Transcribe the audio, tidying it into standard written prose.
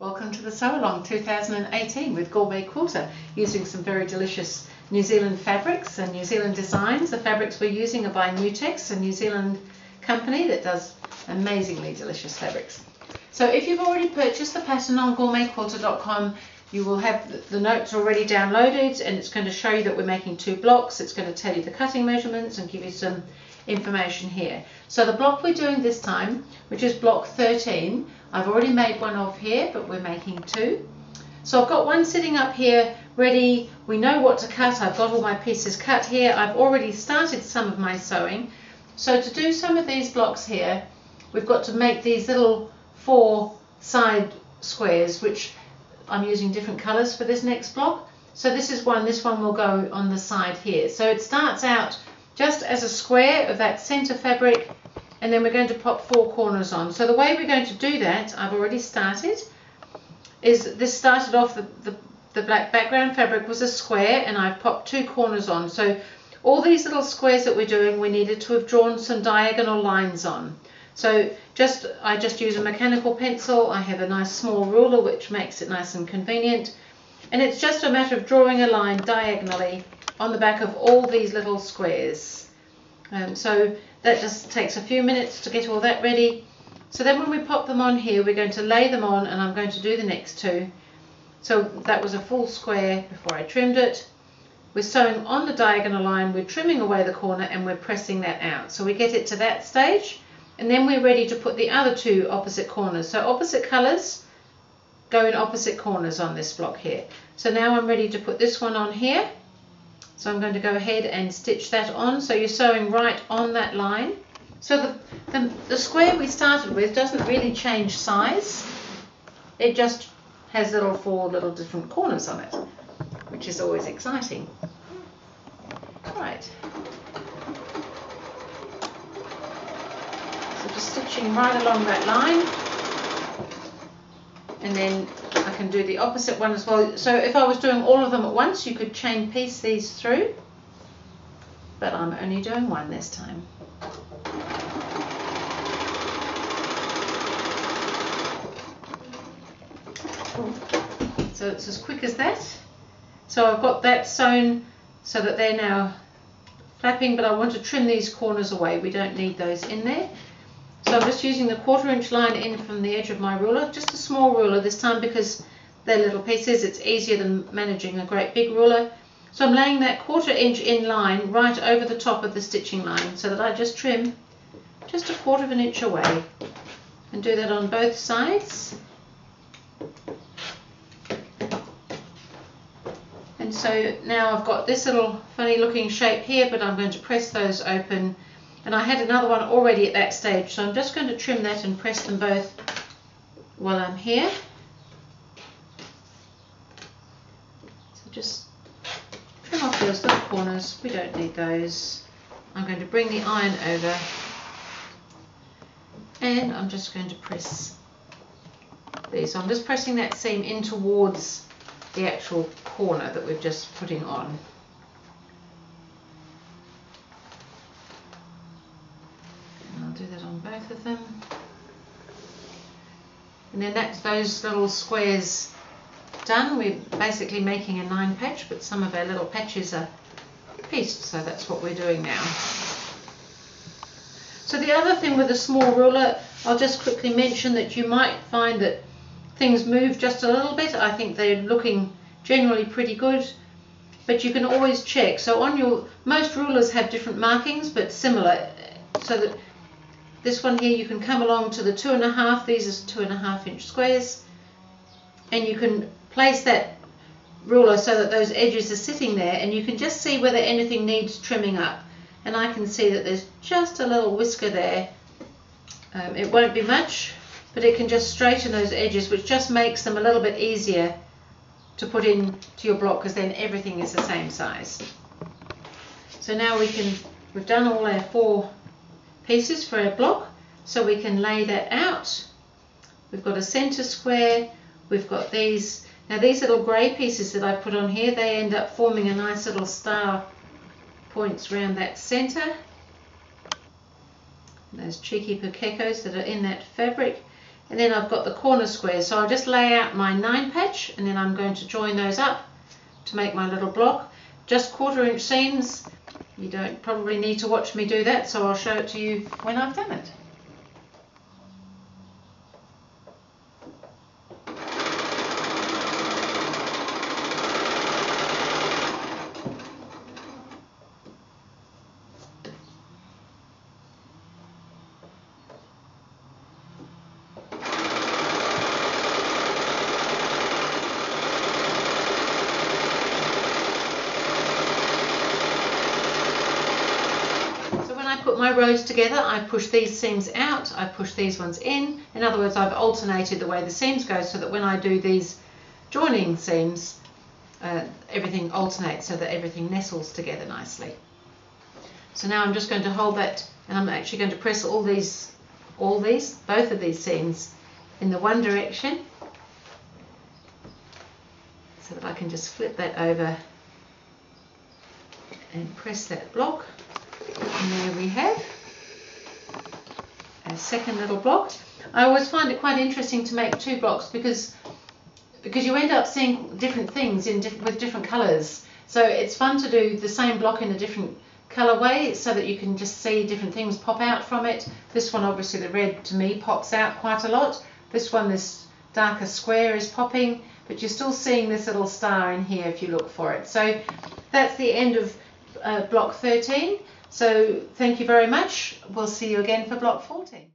Welcome to the Sew Along 2018 with GourmetQuilter, using some very delicious New Zealand fabrics and New Zealand designs. The fabrics we're using are by Nutex, a New Zealand company that does amazingly delicious fabrics. So if you've already purchased the pattern on GourmetQuilter.com, you will have the notes already downloaded, and it's going to show you that we're making 2 blocks. It's going to tell you the cutting measurements and give you some information here. So the block we're doing this time, which is block 13, I've already made one of here, but we're making 2. So I've got one sitting up here ready. We know what to cut. I've got all my pieces cut here. I've already started some of my sewing. So to do some of these blocks here, we've got to make these little 4 side squares, which I'm using different colours for this next block. So this is one. This one will go on the side here. So it starts out just as a square of that centre fabric, and then we're going to pop 4 corners on. So the way we're going to do that, I've already started, is this started off, the black background fabric was a square, and I've popped 2 corners on. So all these little squares that we're doing, we needed to have drawn some diagonal lines on. So I just use a mechanical pencil. I have a nice small ruler, which makes it nice and convenient, and it's just a matter of drawing a line diagonally on the back of all these little squares. So that just takes a few minutes to get all that ready. So then when we pop them on here, we're going to lay them on, and I'm going to do the next 2. So that was a full square before I trimmed it. We're sewing on the diagonal line, we're trimming away the corner, and we're pressing that out. So we get it to that stage, and then we're ready to put the other 2 opposite corners. So opposite colours go in opposite corners on this block here. So now I'm ready to put this one on here. So I'm going to go ahead and stitch that on. So you're sewing right on that line. So the square we started with doesn't really change size. It just has 4 little different corners on it, which is always exciting. Right. So just stitching right along that line, and then I can do the opposite one as well. So if I was doing all of them at once, you could chain piece these through, but I'm only doing one this time. So it's as quick as that. So I've got that sewn so that they're now flapping, but I want to trim these corners away. We don't need those in there. So I'm just using the 1/4 inch line in from the edge of my ruler, just a small ruler this time because they're little pieces. It's easier than managing a great big ruler. So I'm laying that 1/4 inch in line right over the top of the stitching line, so that I just trim just a 1/4 inch away, and do that on both sides. And so now I've got this little funny looking shape here, but I'm going to press those open. And I had another one already at that stage, so I'm just going to trim that and press them both while I'm here. So just trim off those little corners, we don't need those. I'm going to bring the iron over, and I'm just going to press these. So I'm just pressing that seam in towards the actual corner that we're just putting on. Do that on both of them, and then that's those little squares done. We're basically making a 9 patch, but some of our little patches are pieced, so that's what we're doing now. So the other thing with a small ruler, I'll just quickly mention that you might find that things move just a little bit. I think they're looking generally pretty good, but you can always check. So on most rulers have different markings, but similar, so that this one here, you can come along to the 2.5, these are 2.5 inch squares, and you can place that ruler so that those edges are sitting there, and you can just see whether anything needs trimming up. And I can see that there's just a little whisker there. It won't be much, but it can just straighten those edges, which just makes them a little bit easier to put in to your block, because then everything is the same size. So now we've done all our 4 pieces for our block, so we can lay that out. We've got a center square, we've got these. Now these little grey pieces that I put on here, they end up forming a nice little star points around that center. Those cheeky pokekos that are in that fabric. and then I've got the corner squares. So I'll just lay out my 9 patch, and then I'm going to join those up to make my little block. Just 1/4 inch seams. You don't probably need to watch me do that, so I'll show it to you when I've done it. Put my rows together, I push these seams out, I push these ones in. In other words, I've alternated the way the seams go so that when I do these joining seams, everything alternates so that everything nestles together nicely. So now I'm just going to hold that, and I'm actually going to press both of these seams in the one direction so that I can just flip that over and press that block. And there we have a second little block. I always find it quite interesting to make 2 blocks because you end up seeing different things with different colours. So it's fun to do the same block in a different colour way so that you can just see different things pop out from it. This one, obviously the red to me pops out quite a lot. This one, this darker square is popping, but you're still seeing this little star in here if you look for it. So that's the end of block 13. So thank you very much. We'll see you again for block 14.